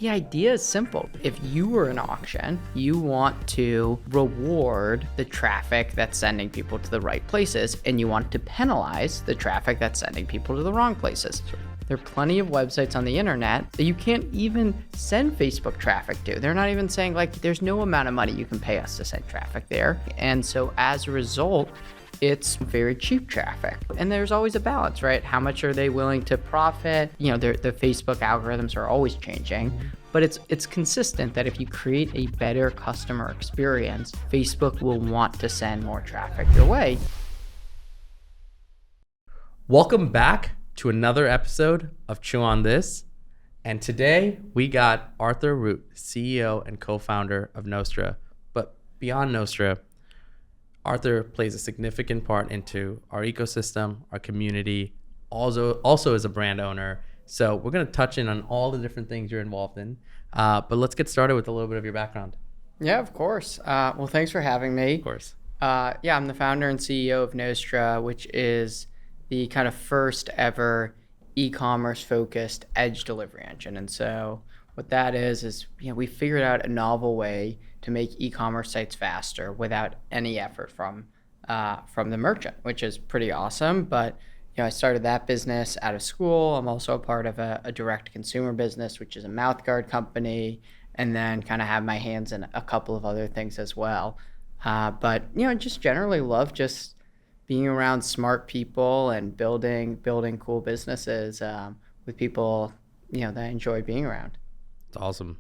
The idea is simple. If you were an auction, you want to reward the traffic that's sending people to the right places, and you want to penalize the traffic that's sending people to the wrong places. There are plenty of websites on the internet that you can't even send Facebook traffic to. They're not even saying, like, there's no amount of money you can pay us to send traffic there. And so as a result, it's very cheap traffic. And there's always a balance, right? How much are they willing to profit? You know, the Facebook algorithms are always changing, but it's consistent that if you create a better customer experience, Facebook will want to send more traffic your way. Welcome back to another episode of Chew on This. And today we got Arthur Root, CEO and co-founder of Nostra. But beyond Nostra, Arthur plays a significant part into our ecosystem, our community, also as a brand owner. So we're going to touch in on all the different things you're involved in. But let's get started with a little bit of your background. Yeah, of course. Well, thanks for having me. Of course. Yeah, I'm the founder and CEO of Nostra, which is the kind of first ever e-commerce focused edge delivery engine. And so what that is, you know, we figured out a novel way to make e-commerce sites faster without any effort from the merchant, which is pretty awesome. But you know, I started that business out of school. I'm also a part of a direct consumer business, which is a mouthguard company, and then kind of have my hands in a couple of other things as well. But you know, just generally love just being around smart people and building cool businesses with people, you know, that I enjoy being around. It's awesome.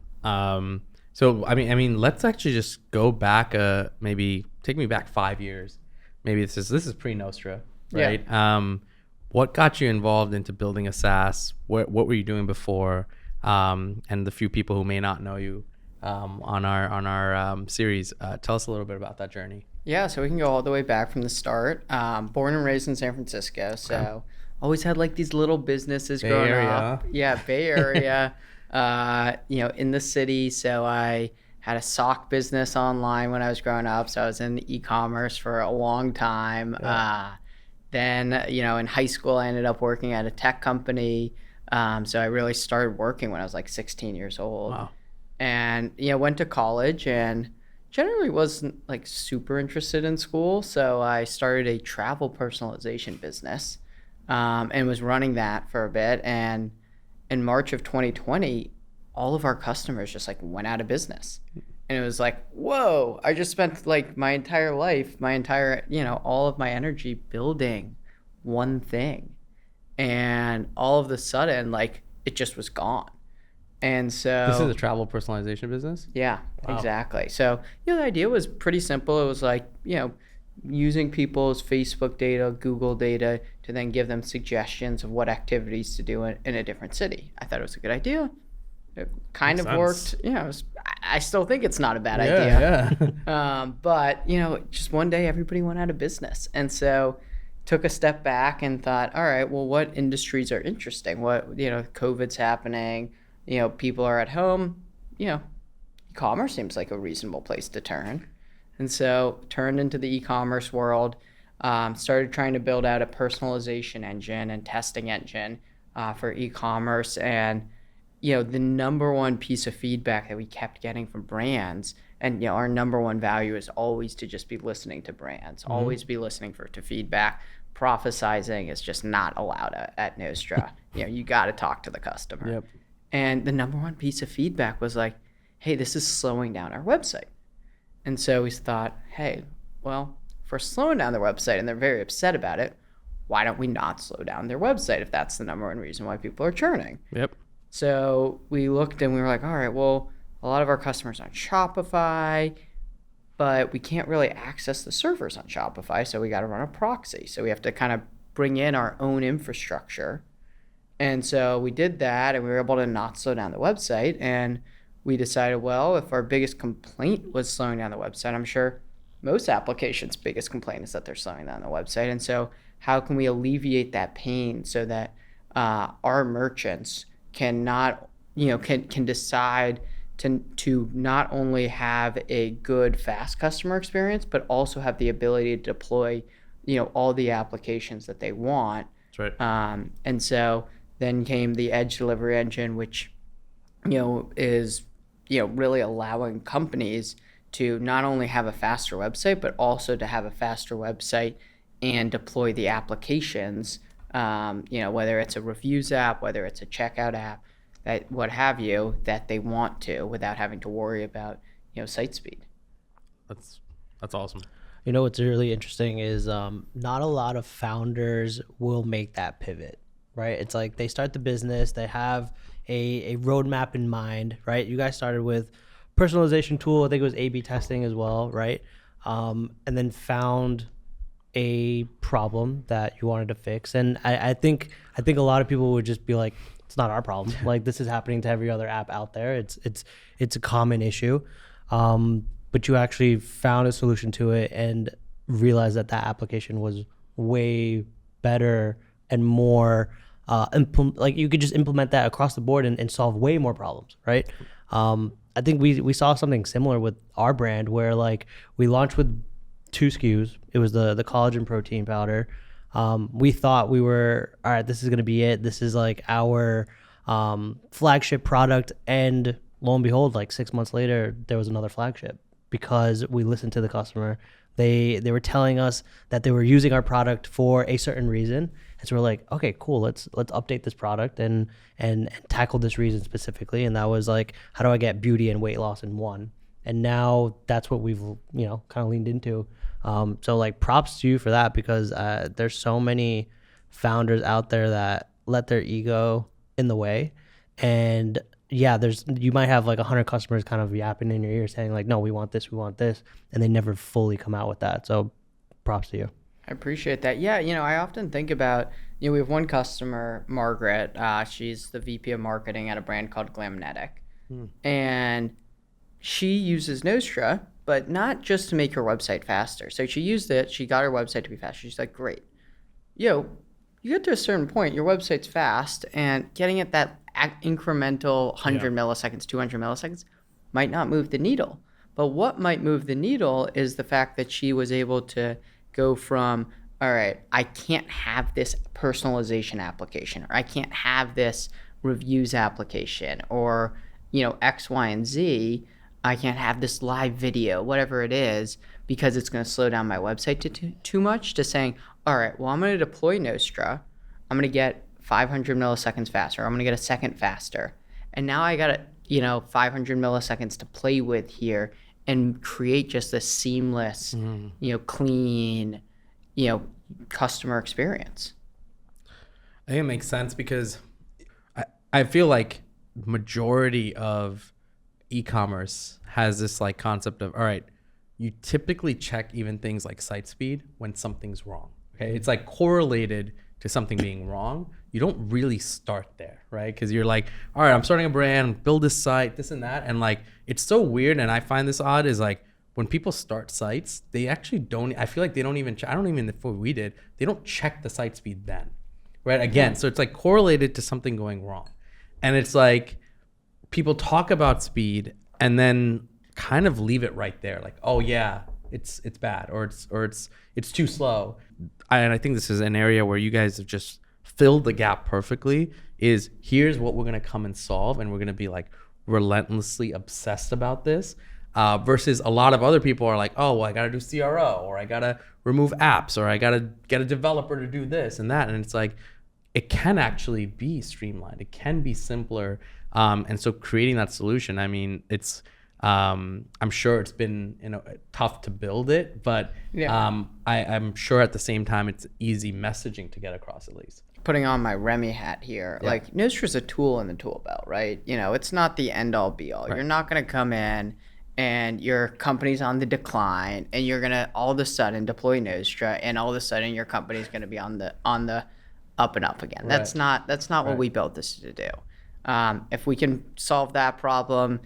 So I mean, let's actually just go back. Maybe take me back 5 years. Maybe this is pre Nostra, right? Yeah. What got you involved into building a SaaS? What were you doing before? And the few people who may not know you on our series, tell us a little bit about that journey. Yeah, so we can go all the way back from the start. Born and raised in San Francisco, so always had like these little businesses growing up. Yeah, Bay Area. You know, in the city. So I had a sock business online when I was growing up. So I was in e-commerce for a long time. Yeah. Then, you know, in high school, I ended up working at a tech company. So I really started working when I was like 16 years old. Wow. And, you know, went to college and generally wasn't like super interested in school. So I started a travel personalization business and was running that for a bit. And in March of 2020, all of our customers just like went out of business. And it was like, whoa, I just spent like my entire life, you know, all of my energy building one thing. And all of a sudden, like it just was gone. And so this is a travel personalization business? Yeah, wow. Exactly. So, you know, the idea was pretty simple. It was like, you know, using people's Facebook data, Google data to then give them suggestions of what activities to do in a different city. I thought it was a good idea. It kind of worked. You know, I still think it's not a bad idea. Yeah. But, you know, just one day everybody went out of business. And so took a step back and thought, all right, well, what industries are interesting? What, you know, COVID's happening, you know, people are at home, you know, e-commerce seems like a reasonable place to turn. And so turned into the e-commerce world, started trying to build out a personalization engine and testing engine for e-commerce. And, you know, the number one piece of feedback that we kept getting from brands, and, you know, our number one value is always to just be listening to brands, always be listening to feedback. Prophesizing is just not allowed at Nostra. You know, you got to talk to the customer. Yep. And the number one piece of feedback was like, hey, this is slowing down our website. And so we thought, hey, well, if we're slowing down their website and they're very upset about it, why don't we not slow down their website if that's the number one reason why people are churning? Yep. So we looked and we were like, all right, well, a lot of our customers are on Shopify, but we can't really access the servers on Shopify, so we got to run a proxy. So we have to kind of bring in our own infrastructure. And so we did that, and we were able to not slow down the website. And we decided, well, if our biggest complaint was slowing down the website, I'm sure most applications' biggest complaint is that they're slowing down the website. And so how can we alleviate that pain so that our merchants can decide to not only have a good, fast customer experience, but also have the ability to deploy, you know, all the applications that they want. That's right. And so then came the Edge Delivery Engine, which is, really allowing companies to not only have a faster website, but also to have a faster website and deploy the applications, whether it's a reviews app, whether it's a checkout app, that what have you, that they want to without having to worry about, site speed. That's awesome. What's really interesting is not a lot of founders will make that pivot, right? It's like they start the business, they have a roadmap in mind, right? You guys started with personalization tool, I think it was A/B testing as well, right? And then found a problem that you wanted to fix, and I think a lot of people would just be like, it's not our problem. Like, this is happening to every other app out there. It's a common issue. But you actually found a solution to it and realized that application was way better and more like you could just implement that across the board and solve way more problems, right? I think we saw something similar with our brand where like we launched with 2 SKUs. It was the collagen protein powder. We thought we were, all right, this is going to be it. This is like our flagship product. And lo and behold, like 6 months later, there was another flagship because we listened to the customer. They were telling us that they were using our product for a certain reason. And so we're like, okay, cool. Let's update this product and tackle this reason specifically. And that was like, how do I get beauty and weight loss in one? And now that's what we've, kind of leaned into. So like props to you for that, because there's so many founders out there that let their ego in the way. And yeah, you might have like 100 customers kind of yapping in your ear saying like, no, we want this, and they never fully come out with that. So props to you. I appreciate that. Yeah, I often think about, we have one customer, Margaret. She's the VP of marketing at a brand called Glamnetic. And she uses Nostra, but not just to make her website faster. So she used it. She got her website to be faster. She's like, great. You get to a certain point, your website's fast, and getting it that incremental 100 milliseconds, 200 milliseconds might not move the needle. But what might move the needle is the fact that she was able to go from, all right, I can't have this personalization application, or I can't have this reviews application, or, X, Y, and Z. I can't have this live video, whatever it is, because it's going to slow down my website too much, to saying, all right, well, I'm going to deploy Nostra. I'm going to get 500 milliseconds faster. I'm going to get a second faster. And now I got 500 milliseconds to play with here and create just a seamless, clean, customer experience. I think it makes sense because I feel like majority of e-commerce has this like concept of, all right, you typically check even things like site speed when something's wrong. Okay, it's like correlated to something being wrong. You don't really start there, right? Because you're like, all right, I'm starting a brand, build this site, this and that. And like, it's so weird. And I find this odd is like, when people start sites, they actually don't, I feel like they don't even, I don't even, before we did, they don't check the site speed then, right? Again, so it's like correlated to something going wrong. And it's like, people talk about speed and then kind of leave it right there. Like, oh yeah, it's bad, or it's too slow. And I think this is an area where you guys have just filled the gap perfectly. Is here's what we're gonna come and solve, and we're gonna be like relentlessly obsessed about this. Versus a lot of other people are like, oh, well, I gotta do CRO, or I gotta remove apps, or I gotta get a developer to do this and that. And it's like, it can actually be streamlined. It can be simpler. And so creating that solution, I mean, it's, I'm sure it's been tough to build it, but I'm sure at the same time it's easy messaging to get across at least. Putting on my Remy hat here, like Nostra's a tool in the tool belt, right? It's not the end all be all. Right. You're not going to come in and your company's on the decline and you're going to all of a sudden deploy Nostra and all of a sudden your company's going to be on the up and up again. Right. That's not what we built this to do. If we can solve that problem,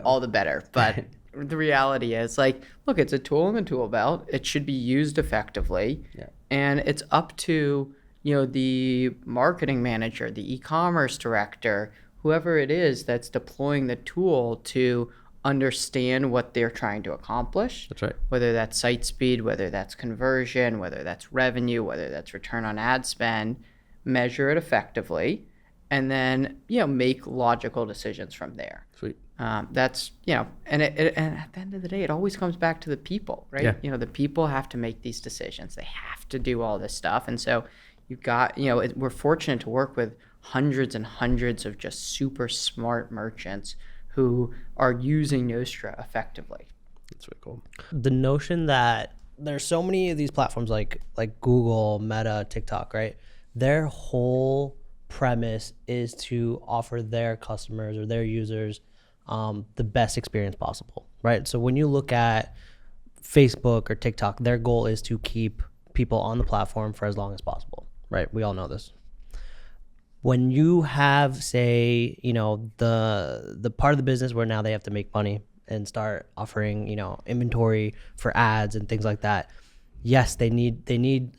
all the better. But the reality is, like, look, it's a tool in the tool belt. It should be used effectively. Yeah. And it's up to, the marketing manager, the e-commerce director, whoever it is that's deploying the tool to understand what they're trying to accomplish. That's right. Whether that's site speed, whether that's conversion, whether that's revenue, whether that's return on ad spend, measure it effectively, and then make logical decisions from there. Sweet. That's and and at the end of the day, it always comes back to the people, right? Yeah. The people have to make these decisions. They have to do all this stuff, and so you've got we're fortunate to work with hundreds and hundreds of just super smart merchants who are using Nostra effectively. That's really cool. The notion that there's so many of these platforms like Google, Meta, TikTok, right? Their whole premise is to offer their customers or their users the best experience possible, right? So when you look at Facebook or TikTok, their goal is to keep people on the platform for as long as possible, right? We all know this. When you have, say, the part of the business where now they have to make money and start offering, inventory for ads and things like that. Yes, they need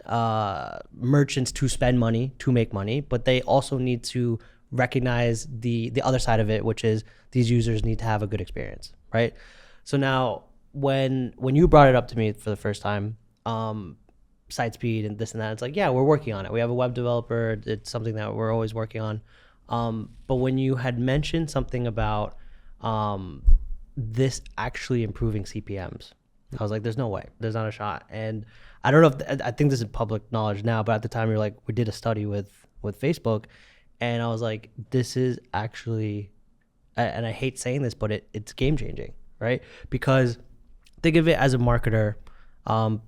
merchants to spend money to make money, but they also need to recognize the other side of it, which is these users need to have a good experience, right? So now when you brought it up to me for the first time, site speed and this and that, it's like, yeah, we're working on it. We have a web developer. It's something that we're always working on. But when you had mentioned something about this actually improving CPMs, I was like, there's no way. There's not a shot. And I don't know if I think this is public knowledge now, but at the time you're like, we did a study with Facebook, and I was like, this is actually, and I hate saying this, but it's game changing, right? Because think of it as a marketer.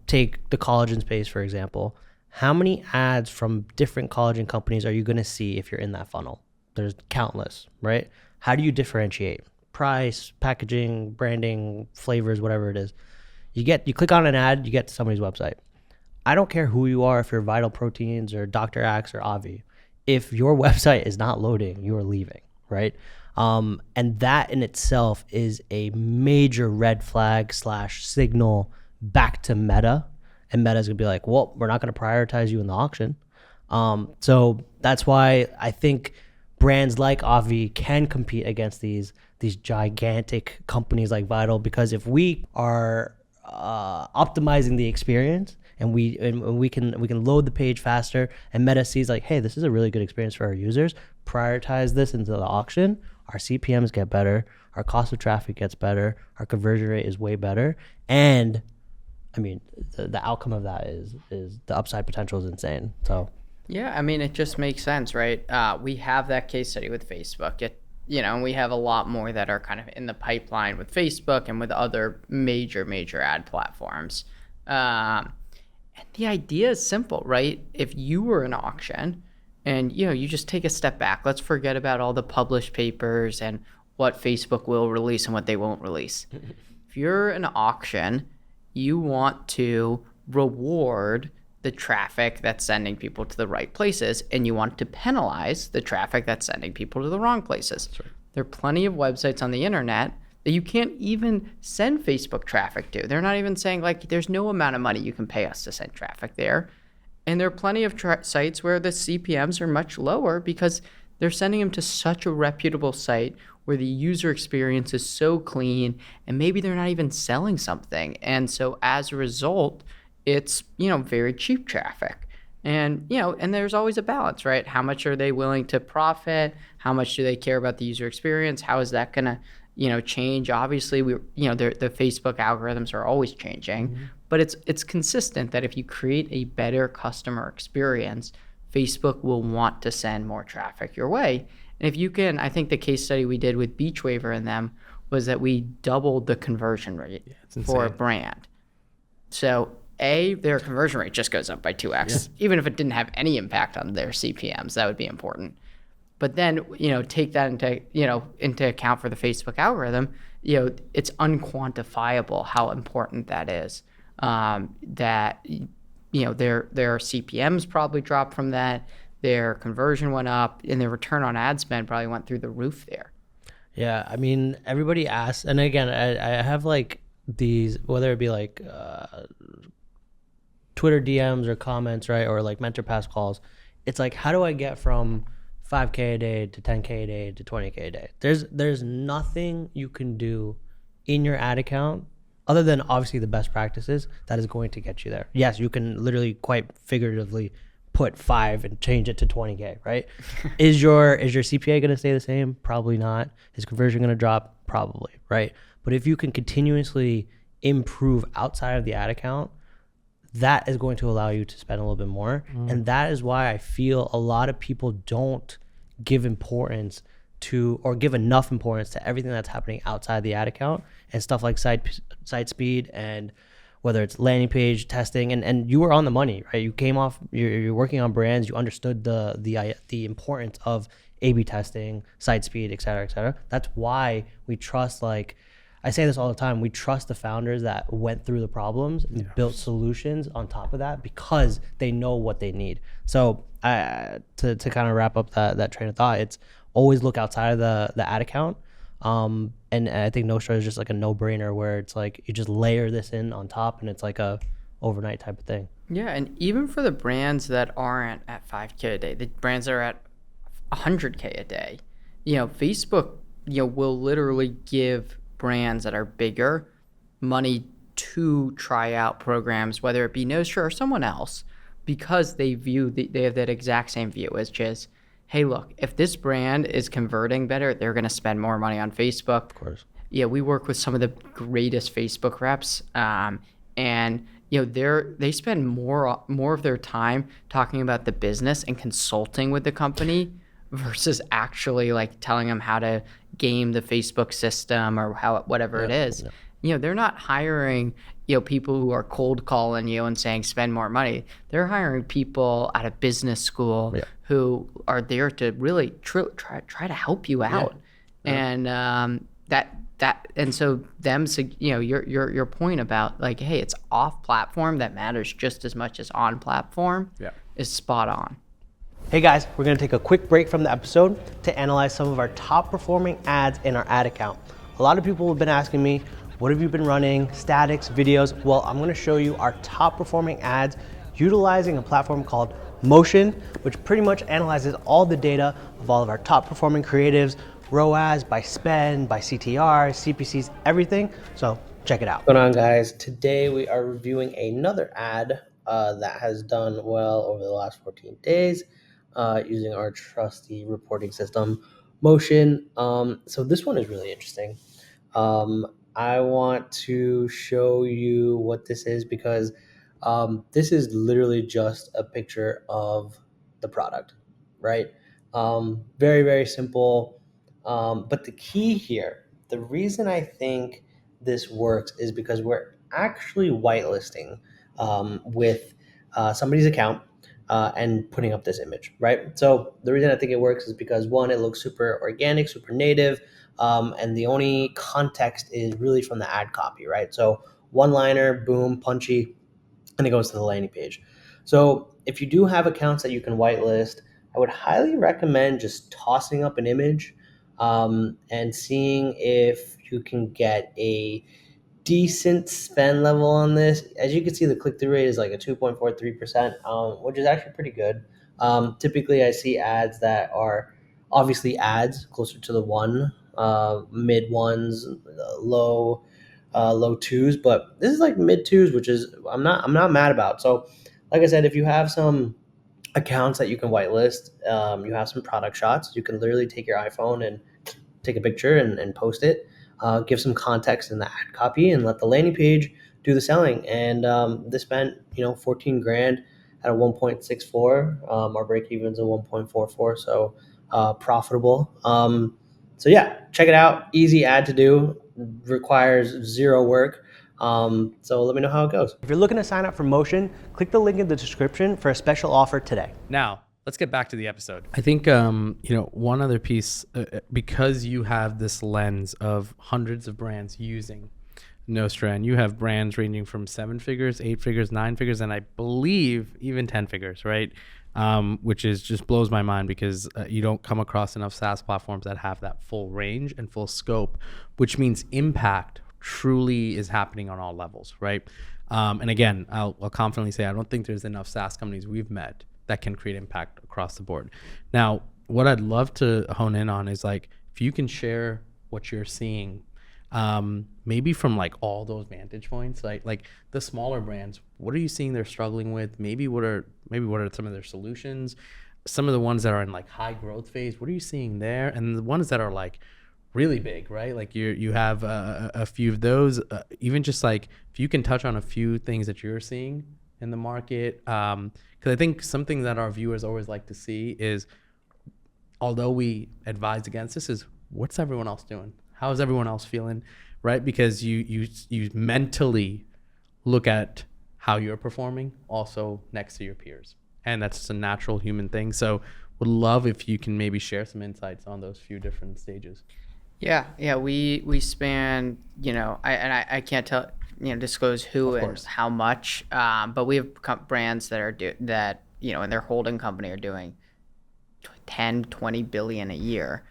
Take the collagen space, for example. How many ads from different collagen companies are you going to see if you're in that funnel? There's countless, right? How do you differentiate? Price, packaging, branding, flavors, whatever it is. You click on an ad, you get to somebody's website. I don't care who you are, if you're Vital Proteins or Dr. Axe or Avi. If your website is not loading, you are leaving, right? And that in itself is a major red flag / signal back to Meta. And Meta's gonna be like, well, we're not gonna prioritize you in the auction. So that's why I think brands like Avi can compete against these gigantic companies like Vital, because if we are optimizing the experience and we can load the page faster, and Meta sees like, hey, this is a really good experience for our users, prioritize this into the auction, our CPMs get better, our cost of traffic gets better, our conversion rate is way better, and I mean the outcome of that is the upside potential is insane. So yeah, I mean, it just makes sense, right? We have that case study with Facebook. And we have a lot more that are kind of in the pipeline with Facebook and with other major ad platforms. And the idea is simple, right? If you were an auction and, you just take a step back, let's forget about all the published papers and what Facebook will release and what they won't release. If you're an auction, you want to reward the traffic that's sending people to the right places, and you want to penalize the traffic that's sending people to the wrong places. That's right. There are plenty of websites on the internet that you can't even send Facebook traffic to. They're not even saying, like, there's no amount of money you can pay us to send traffic there. And there are plenty of sites where the CPMs are much lower because they're sending them to such a reputable site where the user experience is so clean, and maybe they're not even selling something. And so as a result, it's, very cheap traffic. And, and there's always a balance, right? How much are they willing to profit? How much do they care about the user experience? How is that going to, change? Obviously, the Facebook algorithms are always changing, but it's consistent that if you create a better customer experience, Facebook will want to send more traffic your way. And if you can, I think the case study we did with Beach Waver and them was that we doubled the conversion rate for a brand. So their conversion rate just goes up by 2x, even if it didn't have any impact on their CPMs. That would be important. But then, take that into account for the Facebook algorithm. It's unquantifiable how important that is. That their CPMs probably dropped from that. Their conversion went up, and their return on ad spend probably went through the roof there. yeah, I mean, everybody asks, and again, I have like these, whether it be like Twitter DMs or comments, right, or like mentor pass calls. It's like, how do I get from 5K a day to 10K a day to 20K a day? There's nothing you can do in your ad account other than obviously the best practices that is going to get you there. Yes, you can literally quite figuratively put 5 and change it to 20K, right? Is your CPA going to stay the same? Probably not. Is conversion going to drop? Probably, right? But if you can continuously improve outside of the ad account, that is going to allow you to spend a little bit more. And that is why I feel a lot of people don't give importance to, or give enough importance to, everything that's happening outside the ad account and stuff like site speed, and whether it's landing page testing. And you were on the money, right? You came off, you're working on brands, you understood the importance of A/B testing, site speed, et cetera, et cetera. That's why we trust, like, I say this all the time, we trust the founders that went through the problems and built solutions on top of that, because they know what they need. So to kind of wrap up that train of thought, it's always look outside of the ad account. And I think Nostra is just like a no-brainer, where it's like you just layer this in on top, and it's like a overnight type of thing. Yeah, and even for the brands that aren't at 5K a day, the brands that are at 100K a day, Facebook, will literally give brands that are bigger money to try out programs, whether it be Nostra or someone else, because they have that exact same view as just, hey, look, if this brand is converting better, they're going to spend more money on Facebook. Of course. Yeah, we work with some of the greatest Facebook reps, and they spend more of their time talking about the business and consulting with the company versus actually like telling them how to game the Facebook system or whatever it is. They're not hiring people who are cold calling you and saying spend more money. They're hiring people out of business school who are there to really try to help you out. And and so your point about like, hey, it's off platform that matters just as much as on platform is spot on. Hey guys, we're gonna take a quick break from the episode to analyze some of our top performing ads in our ad account. A lot of people have been asking me, what have you been running, statics, videos? Well, I'm gonna show you our top performing ads utilizing a platform called Motion, which pretty much analyzes all the data of all of our top performing creatives, ROAS, by spend, by CTR, CPCs, everything. So check it out. What's going on, guys? Today we are reviewing another ad that has done well over the last 14 days. Using our trusty reporting system, Motion. So this one is really interesting. I want to show you what this is, because this is literally just a picture of the product, right? Very, very simple. But the key here, the reason I think this works is because we're actually whitelisting with somebody's account. And putting up this image, right? So the reason I think it works is because, one, it looks super organic, super native, and the only context is really from the ad copy, right? So one-liner, boom, punchy, and it goes to the landing page. So if you do have accounts that you can whitelist, I would highly recommend just tossing up an image and seeing if you can get a decent spend level on this. As you can see, the click-through rate is like a 2.43%, which is actually pretty good. Typically, I see ads that are obviously ads closer to the one, mid ones, low twos, but this is like mid twos, which is I'm not mad about. So, like I said, if you have some accounts that you can whitelist, you have some product shots, you can literally take your iPhone and take a picture and post it. Give some context in the ad copy and let the landing page do the selling. And they spent 14 grand at a 1.64. Our break evens a 1.44, so profitable. So yeah, check it out. Easy ad to do, requires zero work. So let me know how it goes. If you're looking to sign up for Motion, click the link in the description for a special offer today. Now, let's get back to the episode. I think, one other piece, because you have this lens of hundreds of brands using Nostra, and you have brands ranging from 7 figures, 8 figures, 9 figures, and I believe even 10 figures, right? Which is just blows my mind, because you don't come across enough SaaS platforms that have that full range and full scope, which means impact truly is happening on all levels, right? And again, I'll confidently say I don't think there's enough SaaS companies we've met that can create impact across the board. Now, what I'd love to hone in on is, like, if you can share what you're seeing maybe from like all those vantage points, like the smaller brands, what are you seeing they're struggling with? Maybe what are some of their solutions? Some of the ones that are in like high growth phase, what are you seeing there? And the ones that are like really big, right? Like you have a few of those. Even just like if you can touch on a few things that you're seeing in the market, because I think something that our viewers always like to see is, although we advise against this, is what's everyone else doing? How is everyone else feeling, right? Because you mentally look at how you're performing also next to your peers, and that's just a natural human thing. So would love if you can maybe share some insights on those few different stages. Yeah, we span, I can't tell, disclose who Of and course. how much, but we have brands that are that, in their holding company are doing 10, 20 billion a year.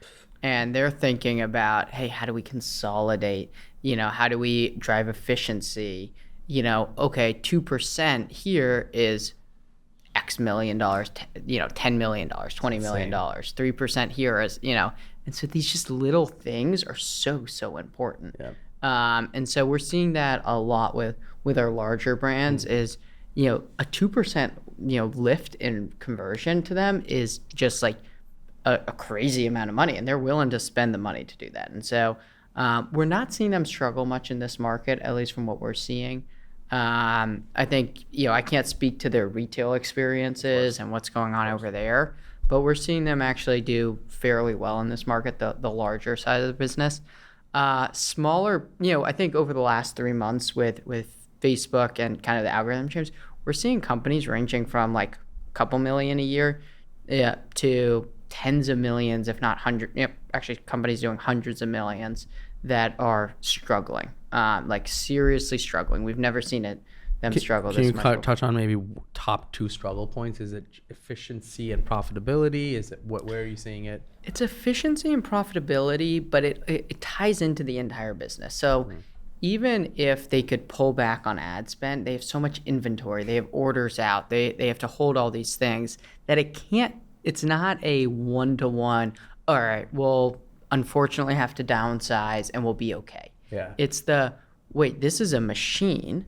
And they're thinking about, hey, how do we consolidate? How do we drive efficiency? Okay, 2% here is X million dollars, $10 million, $20 million, 3% here is, and so these just little things are so important. Yeah. And so we're seeing that a lot with our larger brands is, a 2%, lift in conversion to them is just like a crazy amount of money, and they're willing to spend the money to do that. And so we're not seeing them struggle much in this market, at least from what we're seeing. I think, I can't speak to their retail experiences and what's going on over there, but we're seeing them actually do fairly well in this market, the larger side of the business. Smaller, I think over the last 3 months with Facebook and kind of the algorithm changes, we're seeing companies ranging from like a couple million a year to tens of millions, if not hundreds, actually companies doing hundreds of millions that are struggling, like seriously struggling. We've never seen them struggle Can this you much. touch on maybe top 2 struggle points? Is it efficiency and profitability? Is it where are you seeing it? It's efficiency and profitability, but it ties into the entire business. So even if they could pull back on ad spend, they have so much inventory. They have orders out. They have to hold all these things that it's not a one-to-one, all right, we'll unfortunately have to downsize and we'll be okay. Yeah. It's wait, this is a machine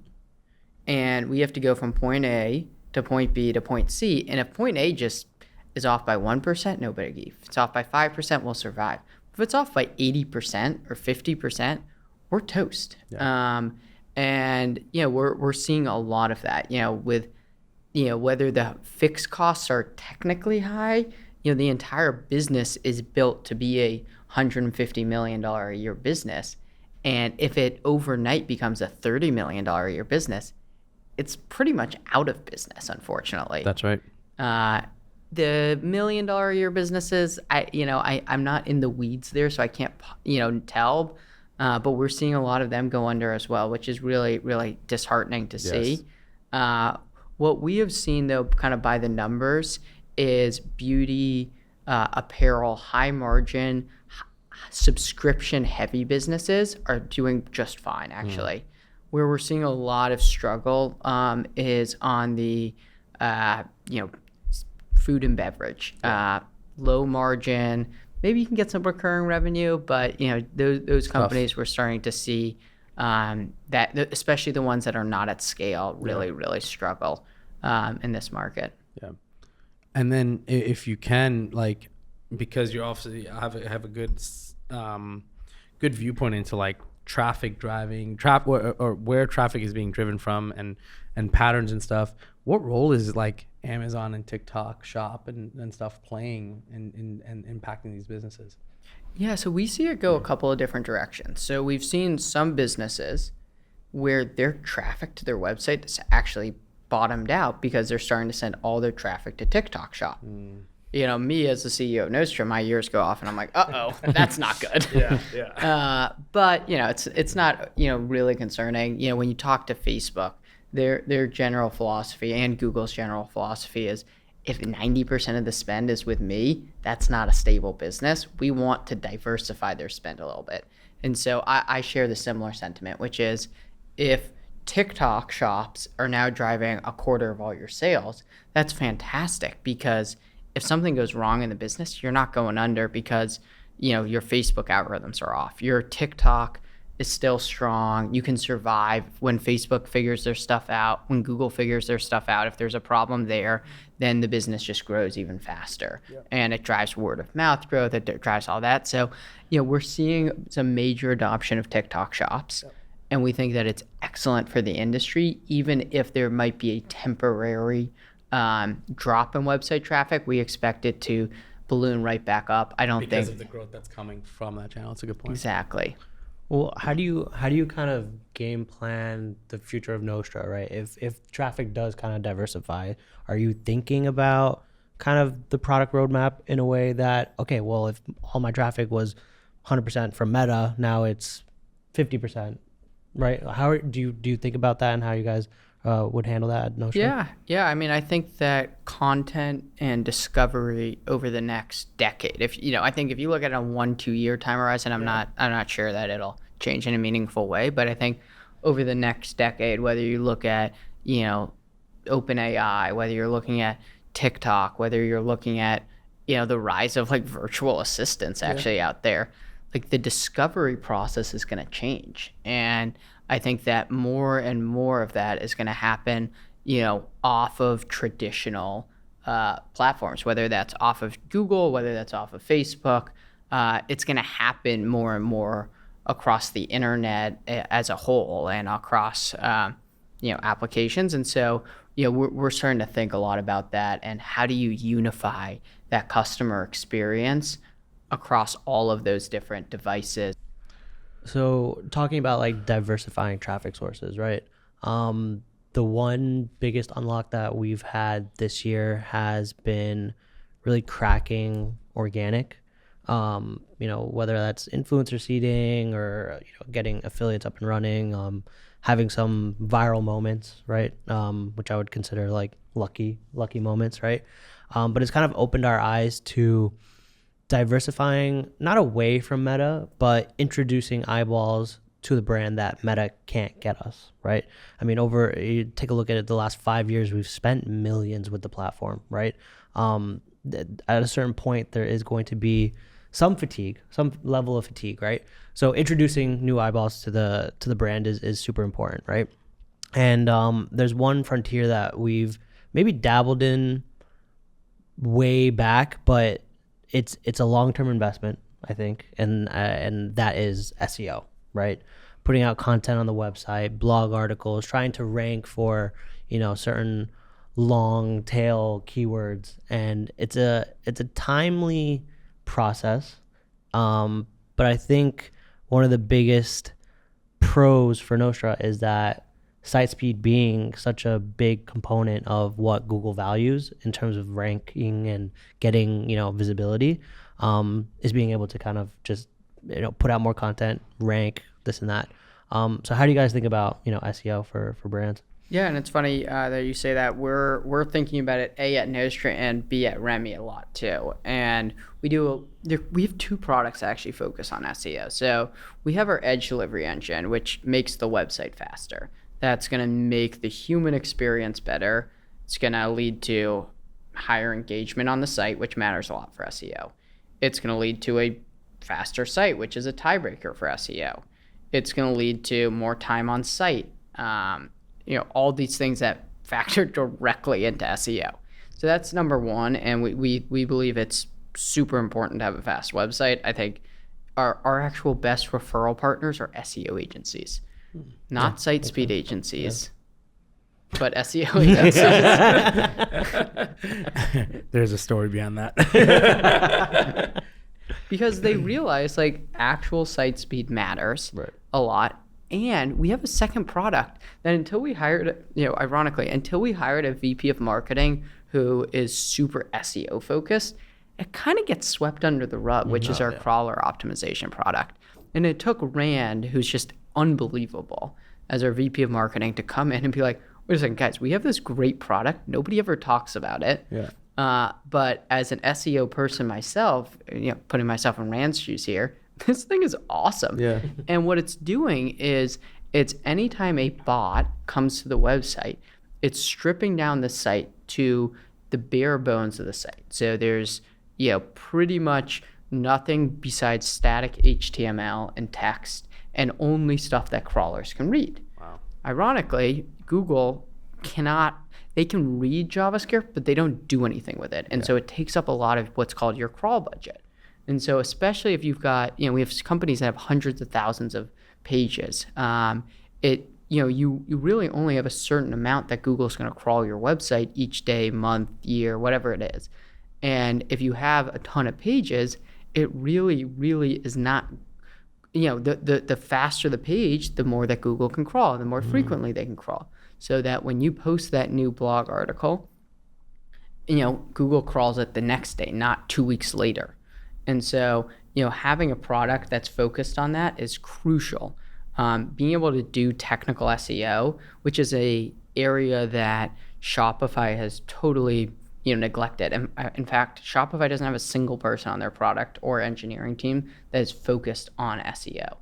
and we have to go from point A to point B to point C. And if point A just is off by 1%, no biggie. If it's off by 5%, we'll survive. If it's off by 80% or 50%, we're toast. Yeah. And we're seeing a lot of that. With whether the fixed costs are technically high, the entire business is built to be a $150 million a year business. And if it overnight becomes a $30 million a year business, it's pretty much out of business, unfortunately. That's right. The $1 million a year businesses, I'm not in the weeds there, so I can't, tell. But we're seeing a lot of them go under as well, which is really, really disheartening to see. What we have seen, though, kind of by the numbers, is beauty, apparel, high margin, subscription heavy businesses are doing just fine, actually. Where we're seeing a lot of struggle is on the, food and beverage, low margin. Maybe you can get some recurring revenue, but those companies we're starting to see that, especially the ones that are not at scale, really struggle in this market. Yeah. And then if you can, like, because you obviously have a good viewpoint into like traffic driving, or where traffic is being driven from, and patterns and stuff. What role is like Amazon and TikTok Shop and stuff playing and impacting these businesses? Yeah, so we see it go a couple of different directions. So we've seen some businesses where their traffic to their website has actually bottomed out because they're starting to send all their traffic to TikTok Shop. Me as the CEO of Nostra, my ears go off and I'm like, uh-oh, that's not good. But, it's not, really concerning. When you talk to Facebook, their general philosophy and Google's general philosophy is, if 90% of the spend is with me, that's not a stable business. We want to diversify their spend a little bit. And so I share the similar sentiment, which is, if TikTok shops are now driving a quarter of all your sales, that's fantastic, because if something goes wrong in the business, you're not going under because, your Facebook algorithms are off. Your TikTok is still strong. You can survive when Facebook figures their stuff out, when Google figures their stuff out. If there's a problem there, then the business just grows even faster. And it drives word of mouth growth, it drives all that. So, we're seeing some major adoption of TikTok shops. And we think that it's excellent for the industry, even if there might be a temporary drop in website traffic. We expect it to balloon right back up. I don't Because think of the growth that's coming from that channel. It's a good point. exactly. Well, how do you kind of game plan the future of Nostra, right? If traffic does kind of diversify, are you thinking about kind of the product roadmap in a way that, okay, well, if all my traffic was 100% from Meta, now it's 50%, right? How do you think about that, and how you guys would handle that at Nostra? Yeah. I mean, I think that content and discovery over the next decade. I think if you look at a 1-2 year time horizon, I'm not sure that it'll change in a meaningful way. But I think over the next decade, whether you look at OpenAI, whether you're looking at TikTok, whether you're looking at the rise of like virtual assistants actually out there, like the discovery process is going to change. And I think that more and more of that is going to happen, off of traditional platforms, whether that's off of Google, whether that's off of Facebook. It's going to happen more and more across the internet as a whole and across, applications. And so, we're starting to think a lot about that, and how do you unify that customer experience across all of those different devices. So talking about like diversifying traffic sources, right? The one biggest unlock that we've had this year has been really cracking organic. Whether that's influencer seeding or getting affiliates up and running, having some viral moments, right? Which I would consider like lucky moments, right? But it's kind of opened our eyes to diversifying, not away from Meta, but introducing eyeballs to the brand that Meta can't get us, right? I mean, you take a look at it, the last 5 years, we've spent millions with the platform, right? At a certain point, there is going to be some level of fatigue, right? So introducing new eyeballs to the brand is super important, right? And there's one frontier that we've maybe dabbled in way back, but it's a long-term investment, I think, and that is SEO, right? Putting out content on the website, blog articles, trying to rank for certain long tail keywords, and it's a timely process, but I think one of the biggest pros for Nostra is that site speed being such a big component of what Google values in terms of ranking and getting visibility, is being able to kind of just put out more content, rank this and that. So how do you guys think about SEO for brands? Yeah, and it's funny that you say that. We're thinking about it A, at Nostra, and B, at Remy a lot too. And we have 2 products that actually focus on SEO. So we have our Edge delivery engine, which makes the website faster. That's going to make the human experience better. It's going to lead to higher engagement on the site, which matters a lot for SEO. It's going to lead to a faster site, which is a tiebreaker for SEO. It's going to lead to more time on site. All these things that factor directly into SEO. So that's number one, and we believe it's super important to have a fast website. I think our actual best referral partners are SEO agencies, not site speed agencies, but SEO agencies. There's a story behind that. Because they realize like actual site speed matters a lot. And we have a second product that until we hired a VP of marketing who is super SEO focused, it kind of gets swept under the rug, which is our crawler optimization product. And it took Rand, who's just unbelievable, as our VP of marketing, to come in and be like, wait a second, guys, we have this great product. Nobody ever talks about it. Yeah. But as an SEO person myself, putting myself in Rand's shoes here, this thing is awesome. Yeah. And what it's doing is it's anytime a bot comes to the website, it's stripping down the site to the bare bones of the site. So there's pretty much nothing besides static HTML and text, and only stuff that crawlers can read. Wow. Ironically, Google they can read JavaScript, but they don't do anything with it. And so it takes up a lot of what's called your crawl budget. And so especially if you've got, we have companies that have hundreds of thousands of pages. You really only have a certain amount that Google's going to crawl your website each day, month, year, whatever it is. And if you have a ton of pages, it really, really is not, the faster the page, the more that Google can crawl, the more frequently they can crawl. So that when you post that new blog article, Google crawls it the next day, not 2 weeks later. And so, having a product that's focused on that is crucial. Being able to do technical SEO, which is a area that Shopify has totally neglected. And in fact, Shopify doesn't have a single person on their product or engineering team that is focused on SEO.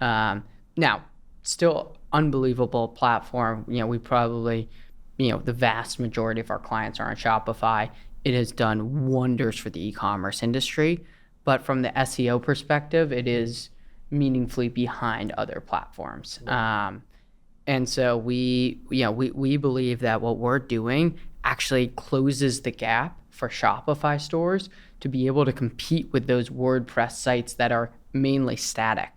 Now, still unbelievable platform. We probably, the vast majority of our clients are on Shopify. It has done wonders for the e-commerce industry, but from the SEO perspective, it is meaningfully behind other platforms. And so we believe that what we're doing actually closes the gap for Shopify stores to be able to compete with those WordPress sites that are mainly static.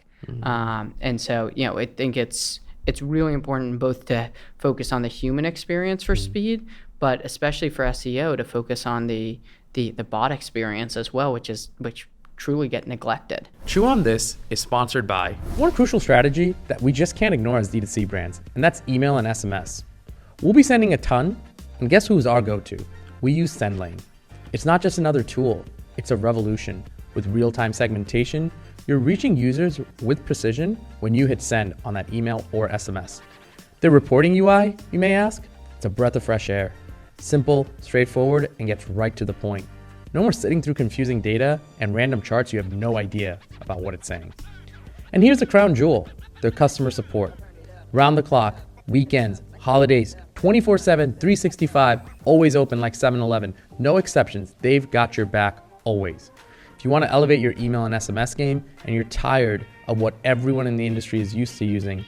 And so, I think it's really important both to focus on the human experience for speed, but especially for SEO to focus on the bot experience as well, which truly get neglected. Chew on This is sponsored by one crucial strategy that we just can't ignore as D2C brands, and that's email and SMS. We'll be sending a ton, and guess who's our go-to? We use SendLane. It's not just another tool, it's a revolution. With real-time segmentation, you're reaching users with precision when you hit send on that email or SMS. Their reporting UI, you may ask? It's a breath of fresh air. Simple, straightforward, and gets right to the point. No more sitting through confusing data and random charts you have no idea about what it's saying. And here's the crown jewel, their customer support. Round the clock, weekends, holidays, 24/7, 365, always open like 7-Eleven. No exceptions, they've got your back always. If you want to elevate your email and SMS game and you're tired of what everyone in the industry is used to using,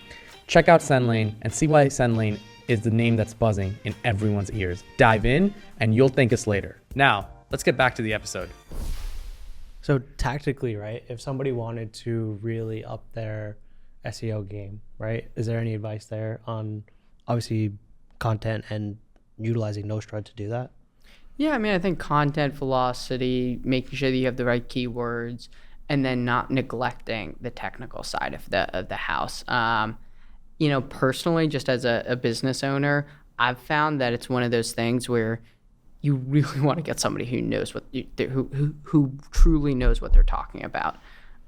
check out SendLane and see why SendLane is the name that's buzzing in everyone's ears. Dive in and you'll thank us later. Now, let's get back to the episode. So tactically, right, if somebody wanted to really up their SEO game, right, is there any advice there on obviously content and utilizing Nostra to do that? Yeah, I think content velocity, making sure that you have the right keywords, and then not neglecting the technical side of the house. Personally, just as a business owner, I've found that it's one of those things where you really want to get somebody who knows who truly knows what they're talking about.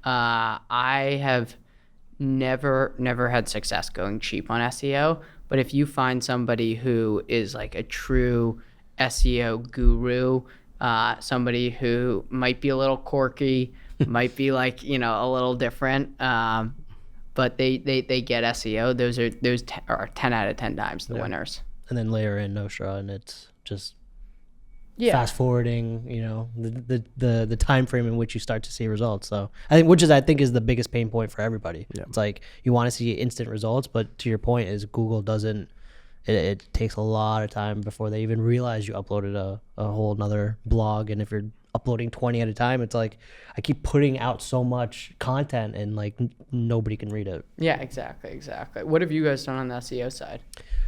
I have never had success going cheap on SEO, but if you find somebody who is like a true SEO guru, somebody who might be a little quirky, might be like, a little different, but they get SEO, those are 10 out of 10 times the winners. And then layer in Nostra and it's just fast forwarding, the time frame in which you start to see results. So I think is the biggest pain point for everybody. Yeah. It's like you want to see instant results, but to your point is Google doesn't. It takes a lot of time before they even realize you uploaded a whole nother blog. And if you're uploading 20 at a time, it's like I keep putting out so much content and like nobody can read it. Yeah, exactly. What have you guys done on the SEO side?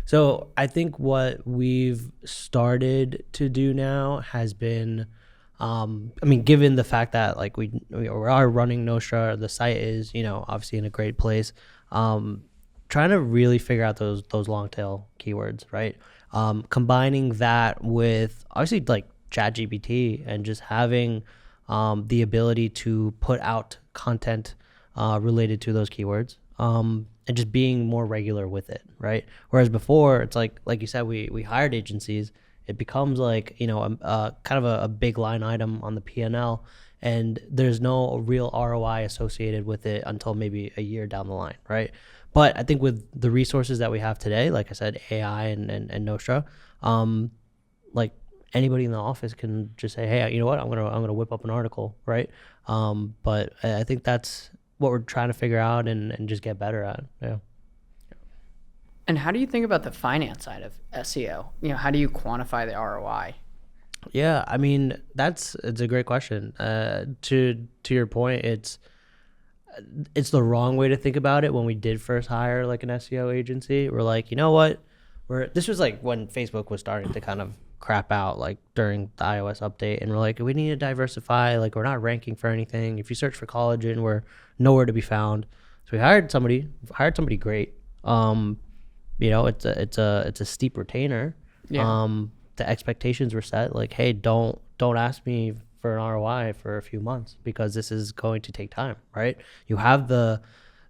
So I think what we've started to do now has been, given the fact that like we are running Nostra, the site is, obviously in a great place. Trying to really figure out those long tail keywords, right? Combining that with obviously like ChatGPT and just having the ability to put out content related to those keywords. And just being more regular with it, right? Whereas before, it's like you said, we hired agencies. It becomes like, kind of a big line item on the P&L, and there's no real ROI associated with it until maybe a year down the line, right? But I think with the resources that we have today, like I said, AI and Nostra, like anybody in the office can just say, hey, you know what? I'm gonna whip up an article, right? But I think that's what we're trying to figure out and just get better at. Yeah. And how do you think about the finance side of SEO? How do you quantify the ROI? Yeah, I mean it's a great question. To your point, it's the wrong way to think about it. When we did first hire like an SEO agency, we're like, you know what? This was like when Facebook was starting to kind of crap out, like during the iOS update, and we're like, we need to diversify. Like, we're not ranking for anything. If you search for collagen, we're nowhere to be found. So we hired somebody great. It's a steep retainer. Yeah. The expectations were set like, hey, don't ask me for an ROI for a few months because this is going to take time, right? You have the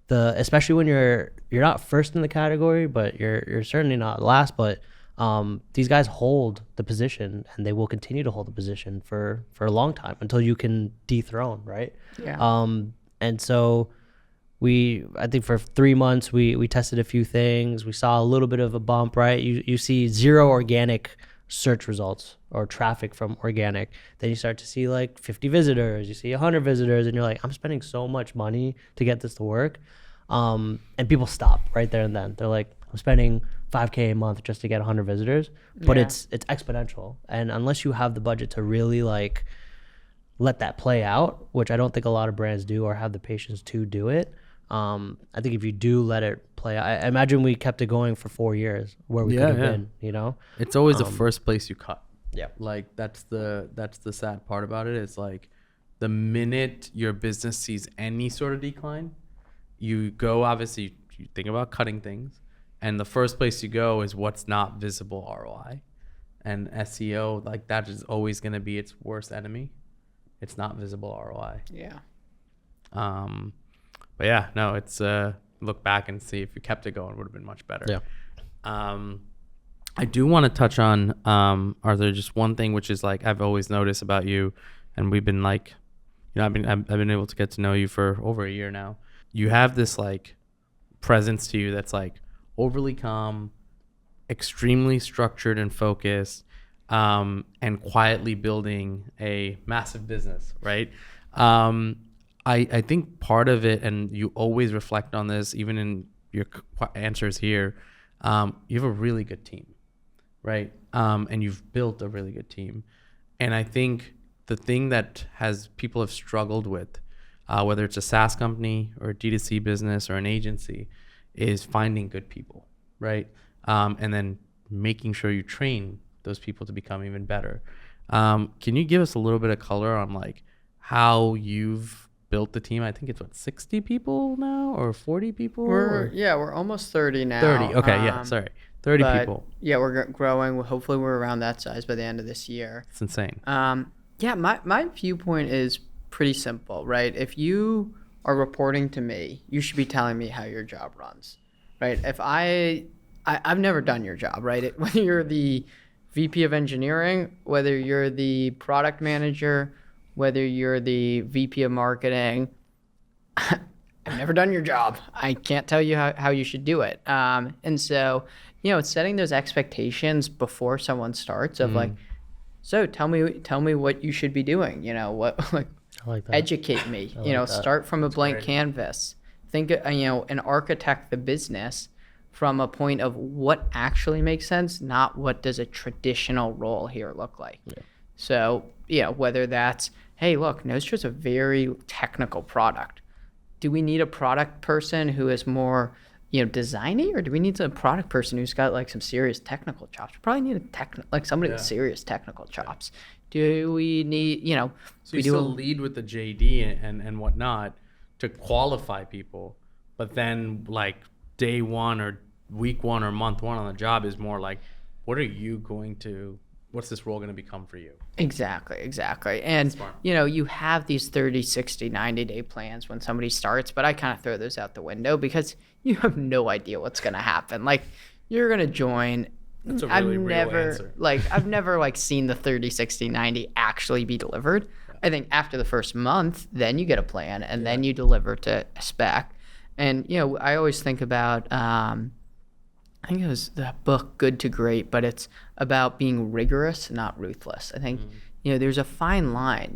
especially when you're not first in the category, but you're certainly not last, but these guys hold the position and they will continue to hold the position for a long time until you can dethrone, right? Yeah. And so I think for 3 months we tested a few things. We saw a little bit of a bump, right? You see 0 organic search results or traffic from organic. Then you start to see like 50 visitors, you see 100 visitors, and you're like, I'm spending so much money to get this to work. And people stop right there and then. They're like, I'm spending $5K a month just to get 100 visitors, but Yeah. it's exponential. And unless you have the budget to really like let that play out, which I don't think a lot of brands do or have the patience to do it, I think if you do let it play, I imagine we kept it going for 4 years where we could have been, It's always the first place you cut. Yeah. Like that's the sad part about it. It's like the minute your business sees any sort of decline, you go, obviously you think about cutting things, and the first place you go is what's not visible ROI. And SEO, like, that is always going to be its worst enemy. It's not visible ROI. Yeah. But yeah, no, it's look back and see if you kept it going, would have been much better. Yeah. I do want to touch on Arthur, just one thing, which is like I've always noticed about you, and we've been like, I've been able to get to know you for over a year now. You have this like presence to you that's like overly calm, extremely structured and focused, and quietly building a massive business, right? I think part of it, and you always reflect on this, even in your answers here, you have a really good team, right? And you've built a really good team. And I think the thing that people have struggled with, whether it's a SaaS company or a D2C business or an agency, is finding good people, right? And then making sure you train those people to become even better. Can you give us a little bit of color on like how you've built the team? I think it's 60 people now or 40 people? We're almost 30 now. 30. Okay, 30 people. Yeah, we're growing. Hopefully we're around that size by the end of this year. It's insane. My viewpoint is pretty simple, right? If you are reporting to me, you should be telling me how your job runs, right? If I've never done your job, right? Whether you're the VP of engineering, whether you're the product manager, whether you're the VP of marketing, I've never done your job. I can't tell you how you should do it. And so, it's setting those expectations before someone starts of like, so tell me what you should be doing. What like, I like that. educate me. I like that. Start from a blank great. canvas. Think, and architect the business from a point of what actually makes sense, not what does a traditional role here look like. Yeah. So, whether that's, hey, look, Nostra's a very technical product. Do we need a product person who is more, designy, or do we need a product person who's got like some serious technical chops? We probably need somebody with serious technical chops. Do we need, So you still lead with the JD and whatnot to qualify people, but then like day one or week one or month one on the job is more like, what's this role going to become for you? Exactly. And, Smart. You have these 30, 60, 90-day plans when somebody starts, but I kind of throw those out the window because you have no idea what's going to happen. Like, you're going to join. That's a really real answer. I've never seen the 30, 60, 90 actually be delivered. Yeah. I think after the first month, then you get a plan and then you deliver to a spec. And, I always think about, I think it was the book Good to Great, but it's about being rigorous, not ruthless. I think, there's a fine line.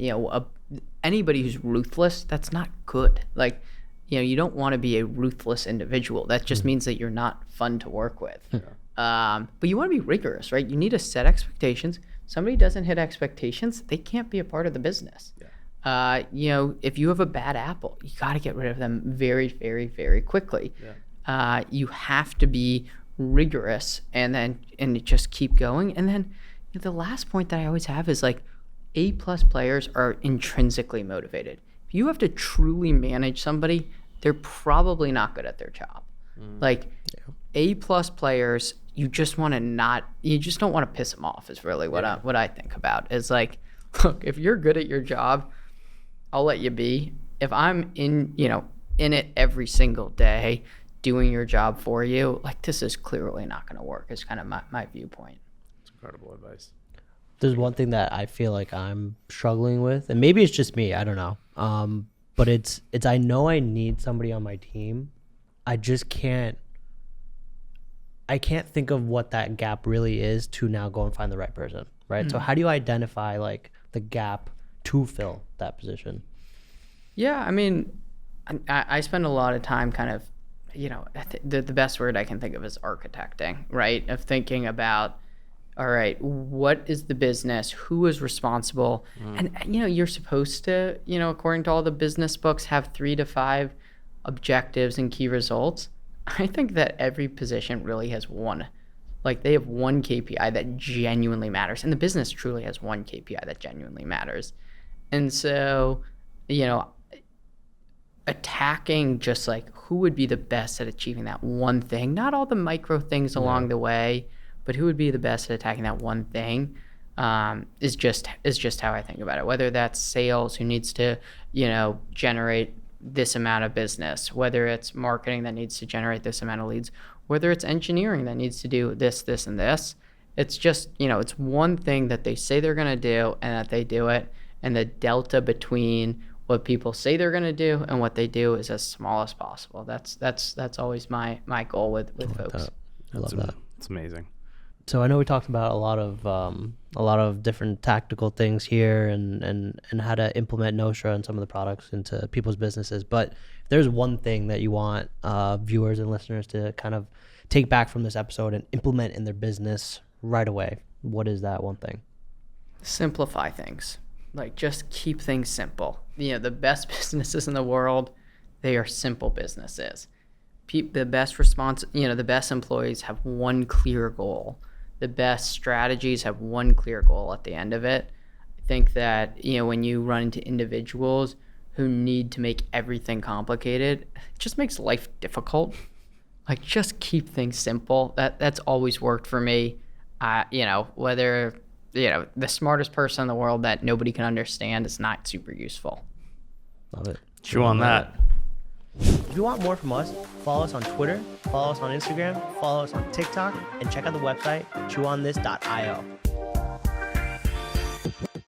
anybody who's ruthless, that's not good. Like, you don't want to be a ruthless individual. That just means that you're not fun to work with. But you want to be rigorous, right? You need to set expectations. Somebody doesn't hit expectations, they can't be a part of the business. If you have a bad apple, you got to get rid of them very, very, very quickly. You have to be rigorous and just keep going. And then the last point that I always have is like A+ players are intrinsically motivated. If you have to truly manage somebody, they're probably not good at their job. Like A+ players, you just don't want to piss them off is really what I think about. Is like, look, if you're good at your job, I'll let you be. If I'm in it every single day doing your job for you, like this is clearly not going to work is kind of my viewpoint. It's incredible advice. There's one thing that I feel like I'm struggling with, and maybe it's just me, I don't know. But it's I know I need somebody on my team. I just can't think of what that gap really is to now go and find the right person, right? So how do you identify like the gap to fill that position? Yeah, I mean, I spend a lot of time kind of, the best word I can think of is architecting, right? Of thinking about, all right, what is the business? Who is responsible? And, you're supposed to, according to all the business books, have 3 to 5 objectives and key results. I think that every position really has one. Like they have one KPI that genuinely matters. And the business truly has one KPI that genuinely matters. And so, attacking just like who would be the best at achieving that one thing, not all the micro things along the way, but who would be the best at attacking that one thing is just how I think about it. Whether that's sales who needs to, generate this amount of business, whether it's marketing that needs to generate this amount of leads, whether it's engineering that needs to do this, and this. It's just, it's one thing that they say they're going to do and that they do it. And the delta between what people say they're going to do and what they do is as small as possible. That's always my goal with folks. I love that. It's amazing. So I know we talked about a lot of different tactical things here and how to implement Nostra and some of the products into people's businesses. But if there's one thing that you want viewers and listeners to kind of take back from this episode and implement in their business right away, what is that one thing? Simplify things. Like just keep things simple. The best businesses in the world, they are simple businesses. The best employees have one clear goal. The best strategies have one clear goal at the end of it. I think that, when you run into individuals who need to make everything complicated, it just makes life difficult. Like just keep things simple. That's always worked for me. Whether the smartest person in the world that nobody can understand is not super useful. Love it. Chew on that. If you want more from us, follow us on Twitter, follow us on Instagram, follow us on TikTok, and check out the website chewonthis.io.